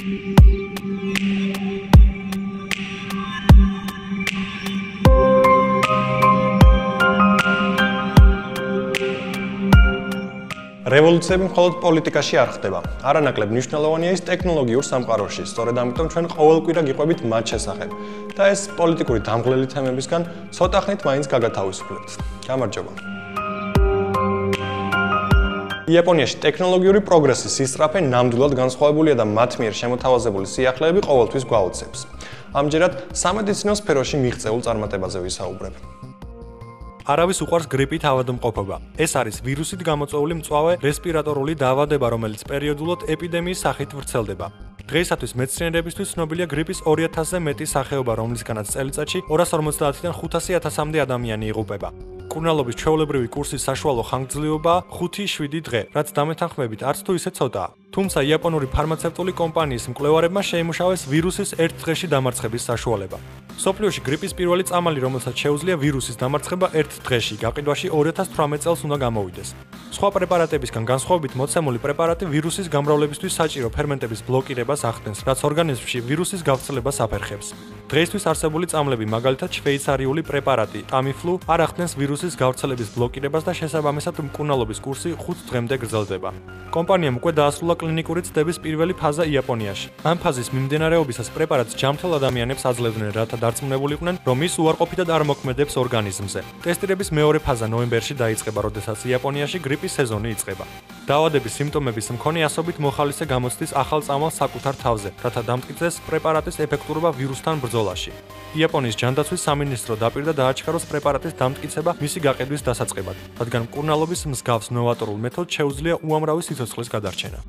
რევოლუციები მხოლოდ პოლიტიკაში არ ხდება. არანაკლებ მნიშვნელოვანია ის ტექნოლოგიურ სამყაროში. სწორედ ამიტომ ჩვენ ყოველკვირა გიყვებით მათ შესახებ და ეს პოლიტიკური დამღლელი თემებისგან ცოტა ხნით მაინც გაგათავისუფლებთ. გამარჯობა. იაპონიაში ტექნოლოგიური პროგრესის სისწრაფე ნამდვილად განსხვავებულია და მათ მიერ შემოთავაზებული სიახლეები ყოველთვის გვაუცებს. ამჯერად სამედიცინო სფეროში მიღწეულ წარმატებაზე ვისაუბრებ. არავის უყვარს გრიპით ავადმყოფობა. ეს არის ვირუსით გამოწვეული მწვავე რესპირატორული დაავადება, რომელიც პერიოდულად ეპიდემიის სახით ვრცელდება. დღეისათვის მეცნიერებისთვის ცნობილია გრიპის 2000-ზე მეტი სახეობა, რომლისგანაც წელიწადში 250-დან 500,000-მდე ადამიანი იღუპება. მკურნალობის ჩვეულებრივი კურსის საშუალო ხანგრძლივობა 5-7 დღე, რაც დამეთანხმებით არც თუ ისე ცოტაა. თუმცა იაპონური ფარმაცევტული კომპანიის მკვლევარებმა შეიმუშავეს ვირუსის ერთ დღეში დამარცხების საშუალება. მსოფლიოში გრიპის პირველი წამალი, რომელსაც შეუძლია ვირუსის დამარცხება ერთ დღეში, გაყიდვაში 2018 წელს უნდა გამოვიდეს. სხვა პრეპარატებისგან განსხვავებით, მოცემული პრეპარატი ვირუსის გამრავლებისთვის საჭირო ფერმენტების ბლოკირებას ახდენს, რაც ორგანიზმში ვირუსის გავრცელებას აფერხებს. დღეისთვის არსებული წამლები, მაგალითად შვეიცარიული პრეპარატი Tamiflu, არ ახდენს ვირუსის გავრცელების ბლოკირებას და შესაბამისად მკურნალობის კურსი 5 დღემდე გრძელდება. კომპანიამ უკვე დაასრულა კლინიკური ცდების პირველი ფაზა იაპონიაში. ამ ფაზის მიმდინარეობისას პრეპარატს ჯამთელ ადამიანებს აძლევდნენ, რათა დარწმუნებულიყვნენ, რომ ის უარყოფითად არ მოქმედებს ორგანიზმზე. ტესტირების მეორე ფაზა ნოემბერში დაიწყება, როდესაც იაპონიაში გრიპის სეზონი იწყება. დაავადების სიმპტომების მქონე ასობით მოხალისე გამოცდის ახალ წამალს საკუთარ თავზე, რათა დამტკიცდეს პრეპარატის ეფექტურობა ვირუსთან ბრძოლაში. იაპონიის ჯანდაცვის სამინისტრო დაპირდა დააჩქაროს პრეპარატის დამტკიცება მისი გაყიდვის დასაწყებად, რადგან მკურნალობის მსგავს ნოვატორულ მეთოდს შეუძლია უამრავი სიცოცხლის გადარჩენა.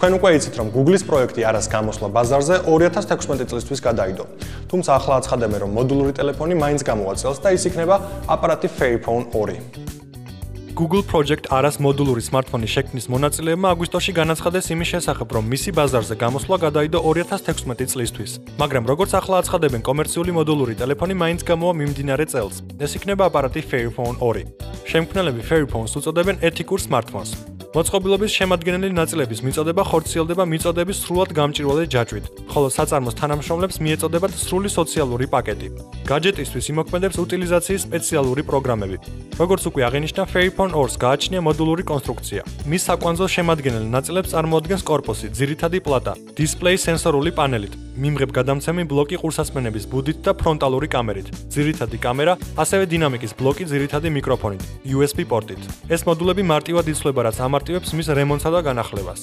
თქვენ უკვე იცით, რომ Google-ის პროექტი არას გამოსვლა ბაზარზე 2016 წლისთვის გადაიდო. თუმცა ახლა აცხადებენ, რომ მოდულური ტელეფონი მაინც გამოაწელს და ის იქნება აპარატი Fairphone 2. Google Project Aras მოდულური smartphone-ის შექმნის მონაწილეებმა აგვისტოში განაცხადეს იმის შესახებ, რომ მისი ბაზარზე გამოსვლა გადაიდო 2016 წლისთვის. მაგრამ როგორც ახლა აცხადებენ, კომერციული მოდულური ტელეფონი მაინც გამოვა მიმდინარე წელს. ეს იქნება აპარატი Fairphone 2. შემქმნელები Fairphones უწოდებენ ეთიკურ smartphones. მოწყობილობის შემადგენელი ნაწილების მიწოდება ხორციელდება მიწოდების სრულად გამჭვირვალე ჯაჭვით, ხოლო საწარმოს თანამშრომლებს მიეწოდებათ სრული სოციალური პაკეტი. გაჯეტისთვის იმოქმედებს უტილიზაციის სპეციალური პროგრამები. როგორც უკვე აღინიშნა, Fairphone 2-ს გააჩნია მოდულური კონსტრუქცია. მის საკვანძო შემადგენელ ნაწილებს წარმოადგენს კორპუსი, ძირითადი პლატა, დისპლეი სენსორული პანელით, მიმღებ-გადამცემი ბლოკი ყურსასმენების ბუდით და ფრონტალური კამერით, ძირითადი კამერა, ასევე დინამიკის ბლოკი ძირითადი მიკროფონით, USB პორტით. ეს მოდულები მარტივად იცვლება, რაც ამარტივებს მის რემონტსა და განახლებას.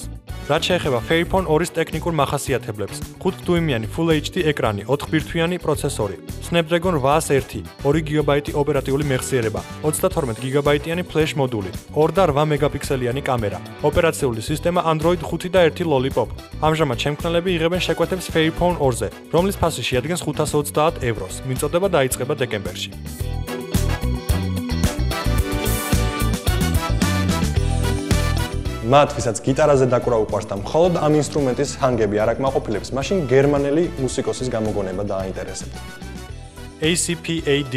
რაც შეეხება Fairphone 2-ის ტექნიკურ მახასიათებლებს, 5 დუიმიანი Full HD ეკრანი, 4 ბირთვიანი პროცესორი, Snapdragon 801, 2 GB ოპერატიული მეხსიერება, 32 GB-იანი ფლეშ მოდული, 2 და 8 მეგაპიქსელიანი კამერა, ოპერაციული სისტემა Android 5 და 1 Lollipop. ამჟამად შემქმნელები იღებენ შეკვეთებს Fairphone 2-ზე, რომლის ფასი შეადგენს 530 ევროს. მიწოდება დაიწყება დეკემბერში. მათ, ვისაც გიტარაზე დაკვრა უყვარს და მხოლოდ ამ ინსტრუმენტის ჰანგები არ აკმაყოფილებს, მაშინ გერმანელი მუსიკოსის გამოგონება დააინტერესებთ. ACPAD.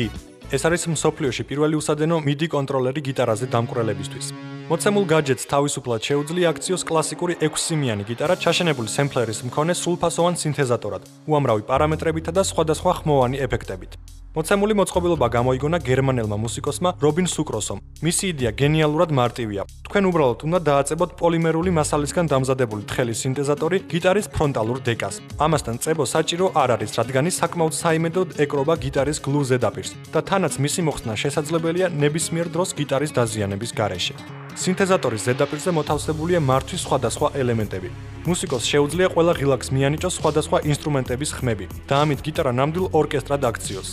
ეს არის მსოფლიოში პირველი უსადენო MIDI კონტროლერი გიტარაზე დამკვრელებისთვის. მოცემულ გაჯეტს თავისუფლად შეუძლია აქციოს კლასიკური 6-სიმიანი გიტარა ჩაშენებული სემპლერის მქონე სრულფასოვან სინთეზატორად, უამრავი პარამეტრებითა და სხვადასხვა ხმოვანი ეფექტებით. მოცემული მოწყობილობა გამოიგონა გერმანელმა მუსიკოსმა რობინ სუკროსომ. მისი იდეა გენიალურად მარტივია. თქვენ უბრალოდ უნდა დააწებოთ პოლიმერული მასალისგან დამზადებული თხელი სინთეზატორი გიტარის ფრონტალურ დეკას. ამასთან წებო საჭირო არ არის, რადგან ის საკმაოდ საიმედოდ ეკრობა გიტარის გლუვ ზედაპირს და თანაც მისი მოხსნა შესაძლებელია ნებისმიერ დროს გიტარის დაზიანების გარეშე. სინთეზატორის ზედაპირზე მოთავსებულია მართვის სხვადასხვა ელემენტები. მუსიკოს შეუძლია ყველა ღილაკს მიანიჭოს სხვადასხვა ინსტრუმენტების ხმები და ამით გიტარა ნამდვილ ორკესტრად აქციოს.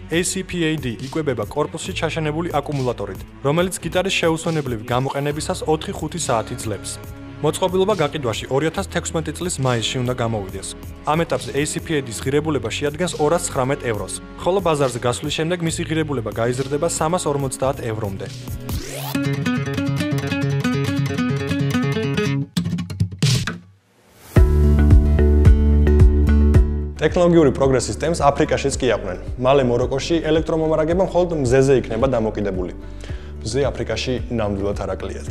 ACPAD იკვებება კორპუსში ჩაშენებული აკუმულატორით, რომელიც გიტარის შეუსვენებლივი გამოყენებისას 4-5 საათი ძლებს. მოწყობილობა გაყიდვაში 2016 წლის მაისში უნდა გამოვიდეს. ამ ეტაპზე ACPAD-ის ღირებულება შეადგენს 219 ევროს, ხოლო ბაზარზე გასვლის შემდეგ მისი ღირებულება გაიზრდება 350 ევრომდე. ტექნოლოგიური პროგრესის ტემპს აფრიკაშიც კი აყვნენ. მალე მოროკოში ელექტრომომარაგება მხოლოდ მზეზე იქნება დამოკიდებული. მზე აფრიკაში ნამდვილად არ აკლიათ.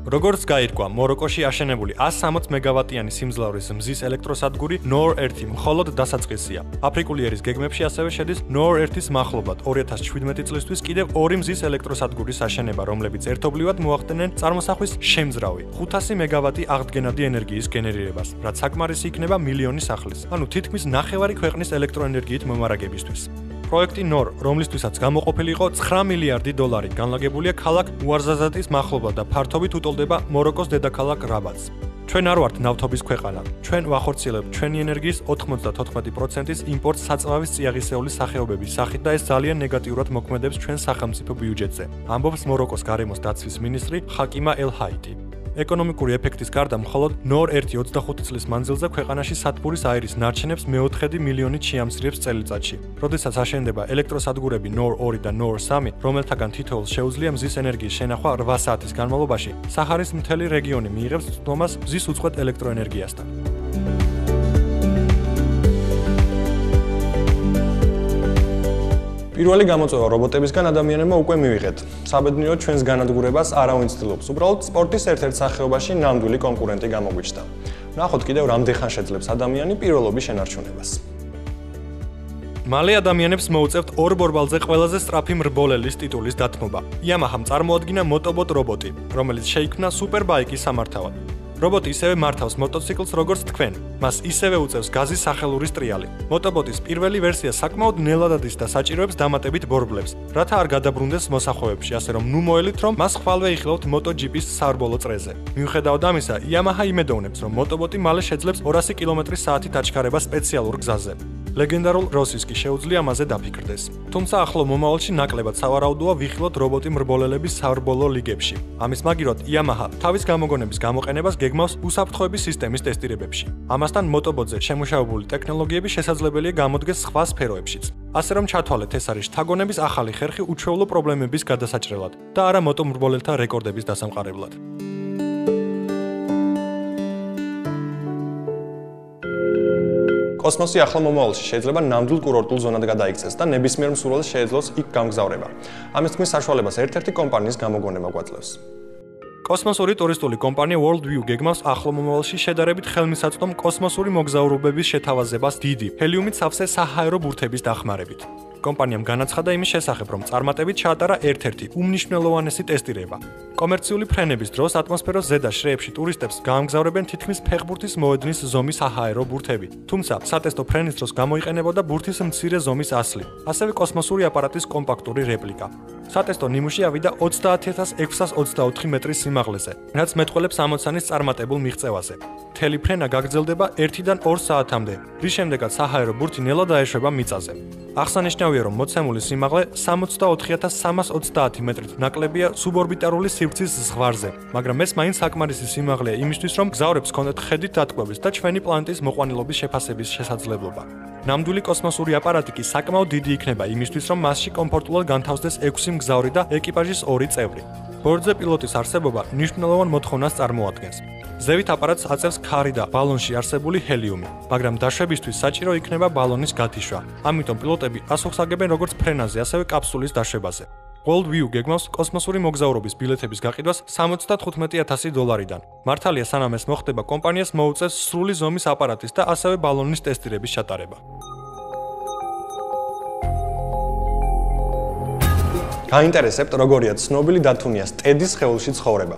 როგორც გაირკვა, მოროკოში აშენებული 160 მეგავატიანი სიმძლავრის მზის ელექტროსადგური NOR-1 მხოლოდ დასაწყისია. აფრიკული ერის გეგმებში ასევე შედის NOR-1-ის მახლობლად 2017 წლისთვის კიდევ 2 მზის ელექტროსადგურის აშენება, რომლებიც ერთობლივად მოახდენენ წარმოსახვის შემძრავი 500 მეგავატი აღდგენადი ენერგიის გენერირებას, რაც საკმარისი იქნება მილიონი სახლის, ანუ თითქმის ნახევარი ქვეყნის ელექტროენერგიით მომარაგებისთვის. პროექტი NOR, რომლისთვისაც გამოყოფილი იყო 9 მილიარდი დოლარი, განლაგებულია ქალაქ უარზაზატის მახლობლად და ფართობით უტოლდება მოროკოს დედაქალაქ რაბატს. ჩვენ არ ვართ ნავთობის ქვეყანა. ჩვენ ვახორციელებთ ჩვენი ენერგიის 94%-ის იმპორტს საწვავის წიაღისეულის სახეობების სახით და ეს ძალიან ნეგატიურად მოქმედებს ჩვენ სახელმწიფო ბიუჯეტზე, ამბობს მოროკოს გარემოს დაცვის მინისტრი ხაკიმა ელ-ჰაიტი. ეკონომიკური ეფექტის გარდა მხოლოდ NOR-1 25 წლის მანძილზე ქვეყანაში სათბურის აირის ნარჩენებს მე-4 მილიონით შეამცირებს წელიწადში. როდესაც აშენდება ელექტროსადგურები NOR-2 და NOR-3, რომელთაგან თითოეულს შეუძლია მზის ენერგიის შენახვა 8 საათის განმავლობაში, საჰარის მთელი რეგიონი მიიღებს წვდომას მზის უწყვეტ ელექტროენერგიასთან. პირველი გამოწვევა რობოტებისგან ადამიანებმა უკვე მივიღეთ. საბედნიეროდ ჩვენს განადგურებას არავინ ცდილობს. უბრალოდ სპორტის ერთ-ერთ სახეობაში ნამდვილი კონკურენტი გამოგვიჩნდა. ნახოთ კიდევ რამდენხან შეძლებს ადამიანი პირველობის შენარჩუნებას. მალე ადამიანებს მოუწევთ ორ ბორბალზე ყველაზე სწრაფი მრბოლელის ტიტულის დათმობა. Yamaha-მ წარმოადგინა MotoBot რობოტი, რომელიც შეიქმნა სუპერბაიკის სამართავად. რობოტი ისევე მართავს მოტოციკლს როგორც თქვენ. მას ისევე უწევს გაზის სახელური სტრიალი. MotoBot-ის პირველი ვერსია საკმაოდ ნელად ადის და საჭიროებს დამატებით ბორბლებს, რათა არ გადაბრუნდეს მოსახვევებში, ასე რომ ნუ მოელით, რომ მას ხვალვე იხილავთ MotoGP-ის სარბოლო წრეზე. მიუხედავად ამისა, Yamaha იმედოვნებს, რომ MotoBot-ი მალე შეძლებს 200 კმ/სთ აჩქარება სპეციალურ გზაზე. ლეგენდარულ როსის კი შეუძლია ამაზე დაფიქრდეს. თუმცა ახლო მომავალში ნაკლებად სავარაუდოა ვიხილოთ რობოტი მრბოლელების სარბოლო ლიგებში. ამის მაგივრად Yamaha თავის გამოგონების გამოყენებას გეგმავს უსაფრთხოების სისტემის ტესტირებებში. ამასთან MotoBot-ზე შემუშავებული ტექნოლოგიები შესაძლებელია გამოდგეს სხვა სფეროებშიც. ასე რომ ჩათვალეთ, ეს არის შთაგონების ახალი ხერხი უჩვეულო პრობლემების გადასაჭრელად და არა მოტომრბოლელთა რეკორდების დასამყარებლად. კოსმოსი ახლო მომავალში შეიძლება ნამდვილ კურორტულ ზონად გადაიქცეს და ნებისმიერ მსურველს შეეძლოს იქ გამგზავრება. ამის თქმის საშუალებას ერთ-ერთი კომპანიის გამოგონება გვაძლევს. კოსმოსური ტურისტული კომპანია WorldView გეგმავს ახლო მომავალში შედარებით ხელმისაწვდომ კოსმოსური მოგზაურობების შეთავაზებას დიდი, ჰელიუმით სავსე საჰაერო ბურთების დახმარებით. კომპანიამ განაცხადა იმის შესახებ, რომ წარმატებით ჩაატარა ერთ-ერთი უმნიშვნელოვანესი ტესტირება. კომერციული ფრენების დროს ატმოსფეროს ზედა შრეებში ტურისტებს გაამგზავრებენ თითქმის ფეხბურთის მოედნის ზომის საჰაერო ბურთები. თუმცა სატესტო ფრენის დროს გამოიყენებოდა ბურთის მცირე ზომის ასლი, ასევე კოსმოსური აპარატის კომპაქტური რეპლიკა. სატესტო ნიმუში ავიდა 30624 მეტრის სიმაღლეზე, რაც მეტყველებს ამოცანის წარმატებულ მიღწევაზე. მთელი ფრენა გაგრძელდება 1-დან 2 საათამდე, რის შემდეგაც საჰაერო ბურთი ნელად აეშვება მიწაზე. აღსანიშნავია, რომ მოცემული სიმაღლე 64330 მეტრით ნაკლებია სუბორბიტარული სივრცის ზღვარზე, მაგრამ ეს მაინც საკმარისი სიმაღლეა იმისთვის, რომ გზავრებს ჰქონდეთ ხედით დატყვევის და ჩვენი პლანეტის მოყვანილობის შეფასების შესაძლებლობა. ნამდვილი კოსმოსური აპარატი კი საკმაოდ დიდი იქნება იმისთვის, რომ მასში კომფორტულად განთავსდეს 6 მგზავრი და ეკიპაჟის 2 წევრი. ბორტზე პილოტის არსებობა მნიშვნელოვან მოთხოვნას წარმოადგენს. ზევით აპარატს აწევს ქარი და ბალონში არსებული ჰელიუმი, მაგრამ დაშვებისთვის საჭირო იქნება ბალონის გათიშვა. ამიტომ პილოტები პასუხს აგებენ როგორც ფრენაზე, ასევე კაფსულის დაშვებაზე. WorldView გეგმავს კოსმოსური მოგზაურობის ბილეთების გაყიდვას $75000-დან. მართალია, სანამ ეს მოხდება, კომპანიას მოუწევს სრული ზომის აპარატის და ასევე ბალონის ტესტირების ჩატარება. გაინტერესებთ, როგორია ცნობილი დათუნიას ტედის სხეულში ცხოვრება.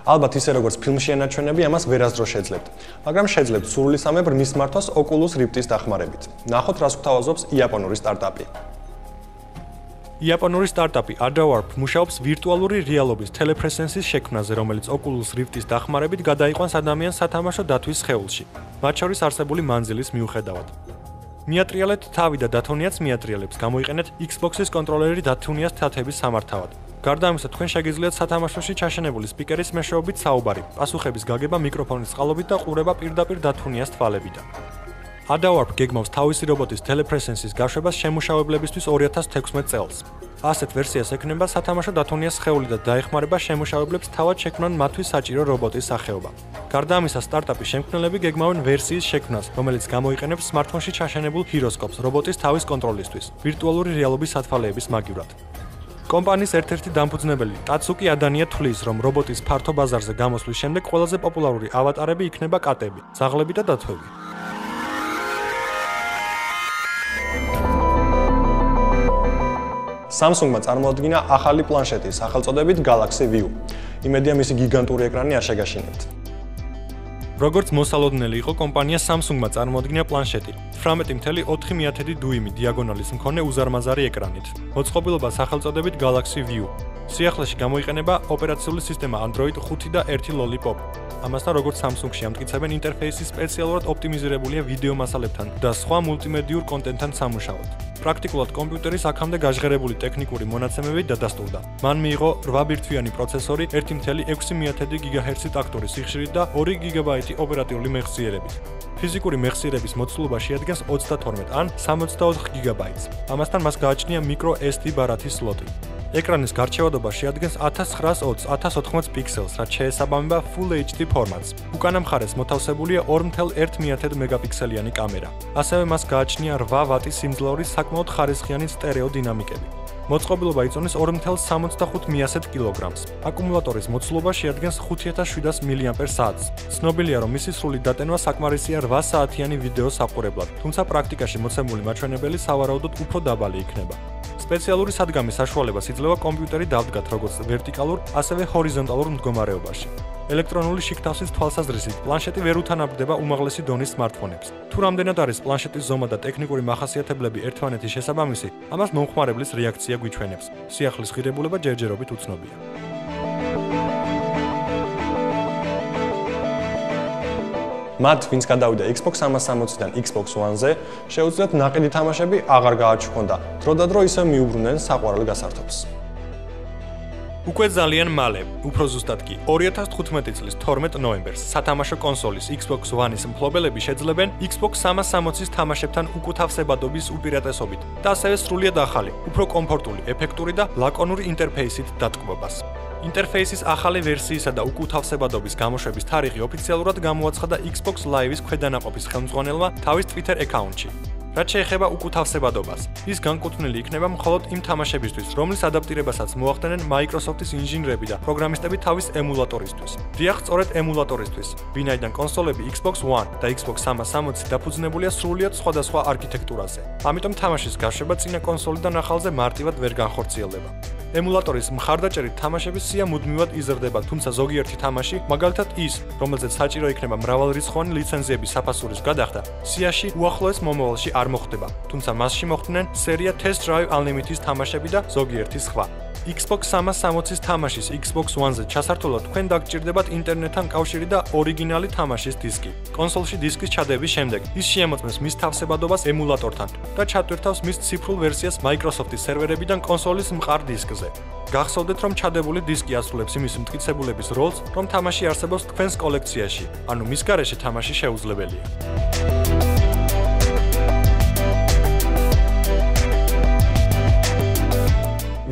ალბათ ისე როგორც ფილმში ენაჩვენები, ამას ვერასდროს შეძლებთ, მაგრამ შეძლებთ სრულისამებრ მის მართვას Oculus Rift-ის დახმარებით. ნახოთ, რას გვთავაზობს იაპონური სტარტაპი. იაპონური სტარტაპი Adawar მუშაობს ვირტუალური რეალობის ტელეპრესენსის შექმნაზე, რომელიც Oculus Rift-ის დახმარებით გადაიყვანს ადამიანს სათამაშო დათვის სხეულში, მათ შორის არსებული მანძილის მიუხედავად. მიატრიალეთ თავი და დათუნიაც მიატრიალებს, გამოიყენეთ Xbox-ის კონტროლერი დათუნიას თათების სამართავად. გარდა ამისა, თქვენ შეგიძლიათ სათამაშოში ჩაშენებული სპიკერის მეშვეობით საუბარი, პასუხების გაგება მიკროფონის წყალობით და ყურება პირდაპირ დათუნიას თვალებიდან. Adawar გეგმავს თავისი რობოტის ტელეპრესენსის გაშვებას შემუშავებლებისთვის 2016 წელს. ასეთ ვერსიას ექნება სათამაშო დათუნიას სხეული და დაეხმარება შემუშავებლებს თავად შექმნან მათთვის საჭირო რობოტის სახეობა. გარდა ამისა, სტარტაპის შემქმნელები გეგმავენ ვერსიის შექმნას, რომელიც გამოიყენებს smartphone-ში ჩაშენებულ ჰიროსკოპს რობოტის თავის კონტროლისთვის, ვირტუალური რეალობის სათვალეების მაგივრად. კომპანიის ერთ-ერთი დამფუძნებელი ტაცუკი ადანია თვლის, რომ რობოტის ფართო ბაზარზე გამოსვლის შემდეგ ყველაზე პოპულარული ავატარები იქნება კატები, ძაღლები და დათვები. Samsung-მა წარმოადგინა ახალი პლანშეტი სახელწოდებით Galaxy View. იმედია მისი გიგანტური ეკრანი არ შეგაშინებთ. როგორც მოსალოდნელი იყო, კომპანია Samsung-მა წარმოადგინა პლანშეტი 18.4 დუიმი დიაგონალის მქონე უზარმაზარი ეკრანით. მოწყობილობა სახელწოდებით Galaxy View. სიახლეში გამოიყენება ოპერაციული სისტემა Android 5 და 1 Lollipop. ამასთან, როგორც Samsung-ში ამტკიცებენ, ინტერფეისი სპეციალურად ოპტიმიზირებულია ვიდეო მასალებთან და სხვა მულტიმედიურ კონტენტთან სამუშაოდ. პრაქტიკულად კომპიუტერის აქამდე გაჟღერებული ტექნიკური მონაცემებით დადასტურდა. მან მიიღო 8 ბირთვიანი პროცესორი 1.6 GHz ტაქტური სიხშირით და 2 GB ოპერატიული მეხსიერებით. ფიზიკური მეხსიერების მოცულობა შეადგენს 32 ან 64 GB. ამასთან მას გააჩნია micro SD ბარათის სლოტი. ეკრანის გარჩევადობა შეადგენს 1920x1080 პიქსელს, რაც შეესაბამება Full HD ფორმატს. უკანა მხარეს მოთავსებულია 2.1 მეგაპიქსელიანი კამერა. ასევე მას გააჩნია 8 ვატის სიმძლავრის საკმაოდ ხარისხიანი სტერეო დინამიკები. მოწყობილობა იწონის 2.65 კილოგრამს. აკუმულატორის მოცულობა შეადგენს 5700 mAh-ს. ცნობილია, რომ მისი სრული დატენვა საკმარისია 8 საათიანი ვიდეო საყურებლად, თუმცა პრაქტიკაში მოცემული მაჩვენებელი სავარაუდოდ უფრო დაბალი იქნება. სპეციალური სადგამის საშუალებას იძლევა კომპიუტერი დავდგათ როგორც ვერტიკალურ, ასევე ჰორიზონტალურ მდგომარეობაში. ელექტრონული შიგთავსის თვალსაზრისით, პლანშეტი ვერ უთანაბრდება უმაღლესი დონის სმარტფონებს. თუ რამდენად არის პლანშეტის ზომა და ტექნიკური მახასიათებლები ერთმანეთის შესაბამისი, ამას მომხმარებლის რეაქცია გვიჩვენებს. სიახლის ღირებულება ჯერჯერობით უცნობია. მათ, ვინც გადავიდა Xbox 360-დან Xbox One-ზე, შეუძლიათ ნაყიდი თამაშები აღარ გააჩვქონ და დროდადრო ისევ მიუბრუნდნენ საყვარელ გასართობს. უკვე ძალიან მალე, უფრო ზუსტად კი 2015 წლის 12 ნოემბერს სათამაშო კონსოლის Xbox One-ის მფლობელები შეძლებენ Xbox 360-ის თამაშებთან უკუთავსებადობის უპირატესობით და ასევე სრულიად ახალი, უფრო კომფორტული, ეფექტური და ლაკონური ინტერფეისით დატკბობას. ინტერფეისის ახალი ვერსიისა და უკუთავსებადობის გამოშვების თარიღი ოფიციალურად გამოაცხადა Xbox Live-ის ქვედანაყოფის ხელმძღვანელმა თავის Twitter აკაუნტში. რაც შეეხება უკუთავსებადობას, ის განკუთვნილი იქნება მხოლოდ იმ თამაშებისთვის, რომლის ადაპტირებასაც მოახდენენ Microsoft-ის ინჟინრები და პროგრამისტები თავის ემულატორისთვის. დიახ, სწორედ ემულატორისთვის, ვინაიდან კონსოლები Xbox One და Xbox 360 დაფუძნებულია სრულიად სხვადასხვა არქიტექტურაზე. ამიტომ თამაშის გაშვება წინა კონსოლიდან ახალზე მარტივად ვერ განხორციელდება. ემულატორის მხარდაჭერით თამაშების სია მუდმივად იზრდება, თუმცა ზოგიერთი თამაში, მაგალითად ის, რომელზეც საჭირო იქნება მრავალრიცხოვანი ლიცენზიების საფასურის გადახდა, სიაში უახლოეს მომავალში არ მოხდება, თუმცა მასში მოხდნენ სერია Test Drive Unlimited-ის თამაშები და ზოგიერთი სხვა. Xbox 360-ის თამაშის Xbox One-ზე ჩასართულად თქვენ დაგჭირდებათ ინტერნეტთან კავშირი და ორიგინალი თამაშის დისკი. კონსოლში დისკის ჩადების შემდეგ ის შეამოწმებს მის თავსებადობას ემულატორთან და ჩატვირთავს მის ციფრულ ვერსიას Microsoft-ის სერვერებიდან კონსოლის მყარ დისკზე. გახსოვდეთ, რომ ჩადებული დისკი ასრულებს იმის მტკიცებულების როლს, რომ თამაში არსებობს თქვენს კოლექციაში, ანუ მის გარეშე თამაში შეუძლებელია.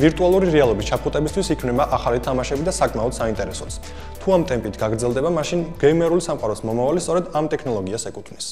ვირტუალური რეალობის ჩაფხუტებისთვის იქნება ახალი თამაშები და საკმაოდ საინტერესოც. თუ ამ ტემპით გაგრძელდება, მაშინ გეიმერული სამყაროს მომავალი სწორედ ამ ტექნოლოგიას ეკუთვნის.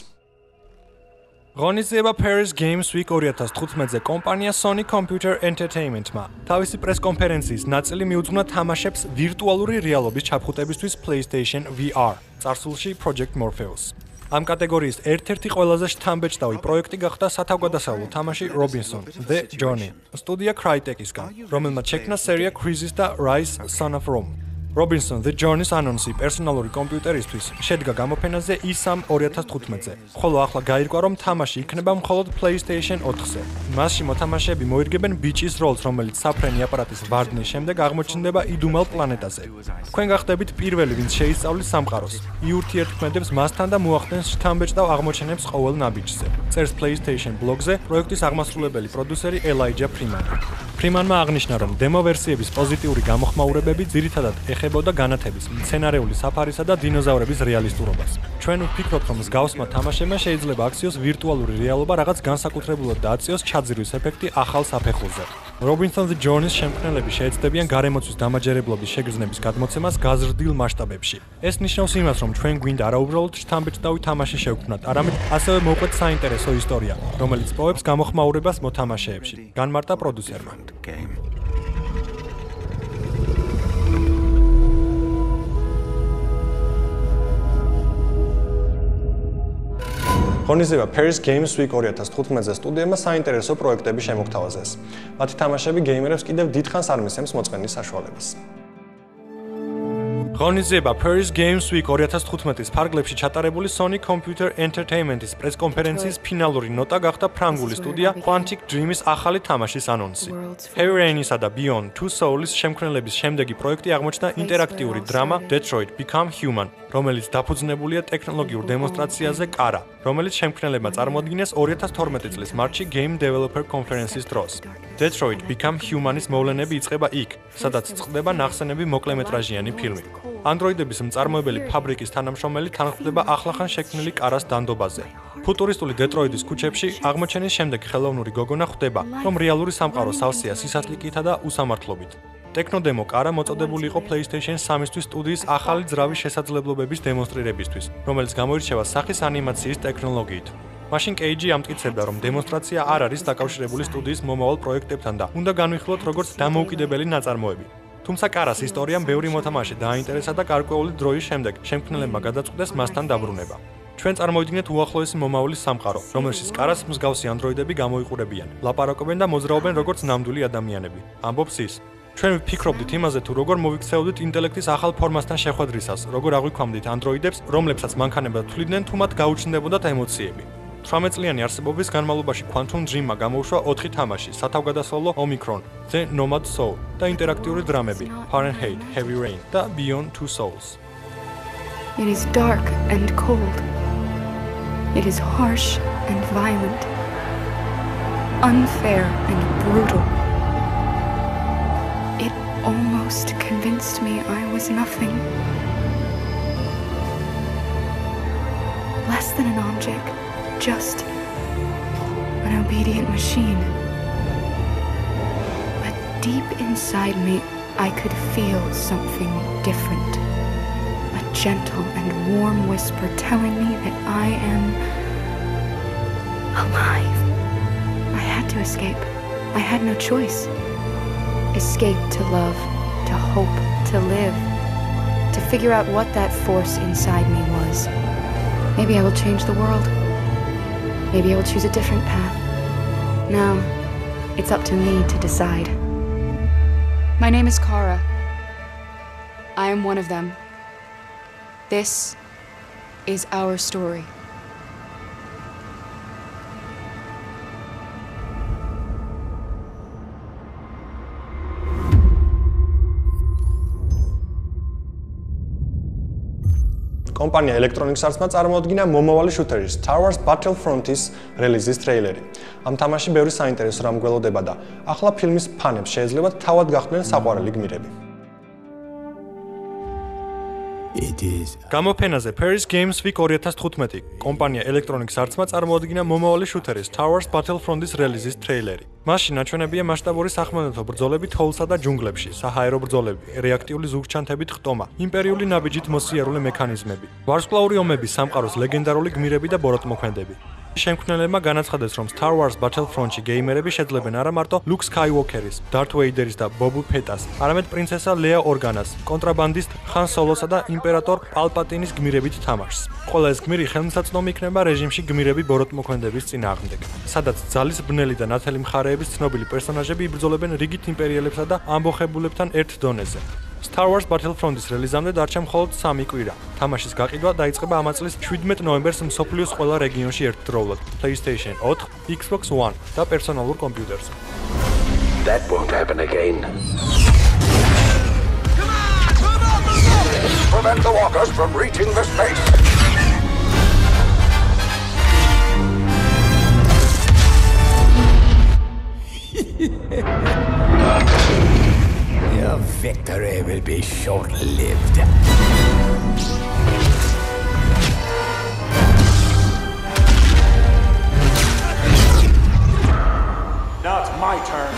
ღონისძიება Paris Games Week 2015-ზე კომპანია Sony Computer Entertainment-მა თავისი პრეს-კონფერენციის ნაწილი მიუძღვნა თამაშებს ვირტუალური რეალობის ჩაფხუტებისთვის PlayStation VR, წარსულში Project Morpheus. ამ კატეგორიის ერთ-ერთი ყველაზე შთამბეჭდავი პროექტი გახდა სათავგადასავლო თამაში Robinson: The Journey, სტუდია Crytekisგან, რომელმაც შექმნა სერია Crisis და Rise: Son of Rome. Robinson: The Journey-ს ანონსი პერსონალური კომპიუტერისთვის შედგა გამოფენაზე E3 2015-ზე, ხოლო ახლა გაირკვა, რომ თამაში იქნება მხოლოდ PlayStation 4-ზე. მასში მოთამაშეები მოირგებენ ბიჭის როლს, რომელიც საფრენი აპარატის ვარდნის შემდეგ აღმოჩნდება იდუმალ პლანეტაზე. თქვენ გახდებით პირველი, ვინც შეისწავლის სამყაროს, იურთიერთქმედებს მასთან და მოახდენს შთამბეჭდავ აღმოჩენებს ყოველ ნაბიჯზე. წერს PlayStation blog-ზე პროექტის აღმასრულებელი პროდიუსერი Elijah Freeman. Freeman-მა აღნიშნა, რომ დემო ვერსიების პოზიტიური გამოხმაურებები ძირითადად ეხებოდა განათების, მცენარეული საფარისა და დინოზავრების რეალისტურობას. ჩვენ ვფიქრობთ, რომ მსგავსმა თამაშებმა შეიძლება აქციოს ვირტუალური რეალობა რაღაც განსაკუთრებულად და აწიოს ჩაძირვის ეფექტი ახალ საფეხურზე. Robinson: The Journey-ს შემქმნელები შეეცდებიან გარემოცვის დამაჯერებლობის შეგრძნების გადმოცემას გაზრდილ მასშტაბებში. ეს ნიშნავს იმას, რომ ჩვენ გვინდა არა უბრალოდ შთამბეჭდავი თამაში შევქმნათ, არამედ ასევე მოვყვეთ საინტერესო ისტორია, რომელიც პოვებს გამოხმაურებას მოთამაშეებში. განმარტა პროდიუსერმა. ღონისძიება Paris Games Week 2015-ზე სტუდიებმა საინტერესო პროექტები შემოგთავაზეს. მათი თამაშები გეიმერებს კიდევ დიდხანს არ მისცემს მოწყენის საშუალებას. ღონისძიება Paris Games Week 2015-ის ფარგლებში ჩატარებული Sony Computer Entertainment-ის პრეს-კონფერენციის ფინალური ნოტა გახდა ფრანგული სტუდია Quantic Dream-ის ახალი თამაშის ანონსი. Heavy Rain-ისა და Beyond Two Souls შემქმნელების შემდეგი პროექტი აღმოჩნდა ინტერაქტიული დრამა Detroit Become Human, რომელიც დაფუძნებულია ტექნოლოგიურ დემონსტრაციაზე Kara, რომელიც შემქმნელებმა წარმოადგინეს 2012 წლის მარტში Game Developer Conference-ის დროს. Detroit Become Human-ის მოვლენები იწყება იქ, სადაც წყდება ნახსენები მოკლემეტრაჟიანი ფილმი. Android-ების მწარმოებელი ფაბრიკის თანამშრომელი თანხმდება ახლახან შექმნილი Kara-ს დანდობაზე. ფუტურისტული დეტროიტის ქუჩებში აღმოჩენის შემდეგ ხელოვნური გოგონა ხვდება, რომ რეალური სამყარო სავსეა სისასტიკითა და უსამართლობით. Technodemo Kara მოწოდებული იყო PlayStation 3-ისთვის სტუდიის ახალი ძრავის შესაძლებლობების დემონსტრირებისთვის, რომელიც გამოირჩევა სახის ანიმაციის ტექნოლოგიით. მაშინ Keiji ამტკიცებდა, რომ დემონსტრაცია არ არის დაკავშირებული სტუდიის მომავალ პროექტებთან და უნდა განვიხილოთ როგორც დამოუკიდებელი ნაწარმოები. თუმცა Kara-ს ისტორიამ ბევრი მოთამაშე დააინტერესა და გარკვეული დროის შემდეგ შემქმნელებმა გადაწყვიტეს მასთან დაბრუნება. ჩვენ წარმოვიდგინეთ უახლოესი მომავლის სამყარო, რომელშიც Kara-ს მსგავსი ანდროიდები გამოიყურებიან, ლაპარაკობენ და მოძრაობენ როგორც ნამდვილი ადამიანები. ამბობს ის. ჩვენ ვფიქრობდით იმაზე, თუ როგორ მოვიქცეოდით ინტელექტის ახალ ფორმასთან შეხვედრისას, როგორ აღვიქვამდით ანდროიდებს, რომლებსაც მანქანებად თვლიდნენ, თუ მათ გაუჩნდებოდათ ემოციები. 18 წლიანი არსებობის განმავლობაში Quantum Dream-მა გამოუშვა 4 თამაში, სათავგადასავლო Omicron, The Nomad Soul და ინტერაქტიული დრამები Fahrenheit, Heavy Rain და Beyond Two Souls. It is dark and cold. It is harsh and violent. Unfair and brutal. It almost convinced me I was nothing. Less than an object. Just an obedient machine. But deep inside me, I could feel something different. A gentle and warm whisper telling me that I am alive. I had to escape. I had no choice. Escape to love, to hope, to live. To figure out what that force inside me was. Maybe I will change the world. Maybe I will choose a different path. Now, it's up to me to decide. My name is Kara. I am one of them. This is our story. კომპანია Electronic Arts-მა წარმოადგინა მომავალი შუთერის Star Wars Battlefront-ის რელიზის ტრეილერი. ამ თამაში ბევრი საინტერესო რამ გველოდება და ახლა ფილმის ფანებს შეეძლებათ თავად გახდნენ საყვარელი გმირები. გამოფენაზე Paris Games Week 2015 კომპანია Electronic Arts-მა წარმოადგინა მომავალი შუთერის Star Wars Battlefront-ის რელიზის ტრეილერი. მასში ნაჩვენებია მასშტაბური სახმელეთო ბრძოლები თოვლსა და ჯუნგლებში, საჰაერო ბრძოლები, რეაქტიული ზურგჩანთებით ხტომა, იმპერიული ნაბიჯით მოსიარულე მექანიზმები, ვარსკვლავური ომების სამყაროს ლეგენდარული გმირები და ბოროტმოქმედები. შემქმნელებმა განაცხადეს, რომ Star Wars Battlefront-ში გეიმერები შეძლებენ არა მარტო Luke Skywalker-ის, Darth Vader-ის და Boba Fett-ას, არამედ პრინცესა Leia Organa-ს, კონტრაბანდისტ Han Solo-სა და იმპერატორ Palpatine-ის გმირებით თამაშს. ყველა ეს გმირი ხელმისაწვდომი იქნება რეჟიმში გმირები ბოროტმოქმედების წინააღმდეგ, სადაც ძალის ბნელი და ნათელი მხარეების ცნობილი პერსონაჟები იბრძოლებენ რიგით იმპერიელებსა და ამბოხებულებთან ერთ დონეზე. Star Wars Battlefront-ის რელიზამდე დარჩა მხოლოდ 3 კვირა. თამაშის გაყიდვა დაიწყება ამ წლის 17 ნოემბერს მსოფლიოს ყველა რეგიონში ერთდროულად PlayStation 4, Xbox One და პერსონალურ კომპიუტერზე. That won't happen again. Prevent the walkers from reaching the space. Your victory will be short-lived. Now it's my turn.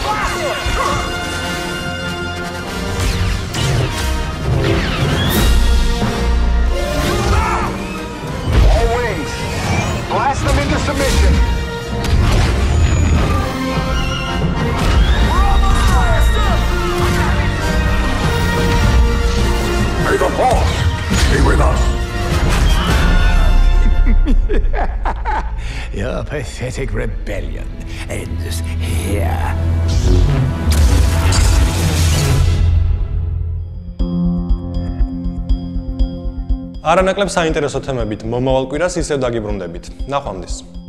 All wings, blast them into submission. May the Force be with us. Your pathetic rebellion ends here. არანაკლებ საინტერესო თემებით მომავალ კვირას ისევ დაგიბრუნდებით. ნახვამდის.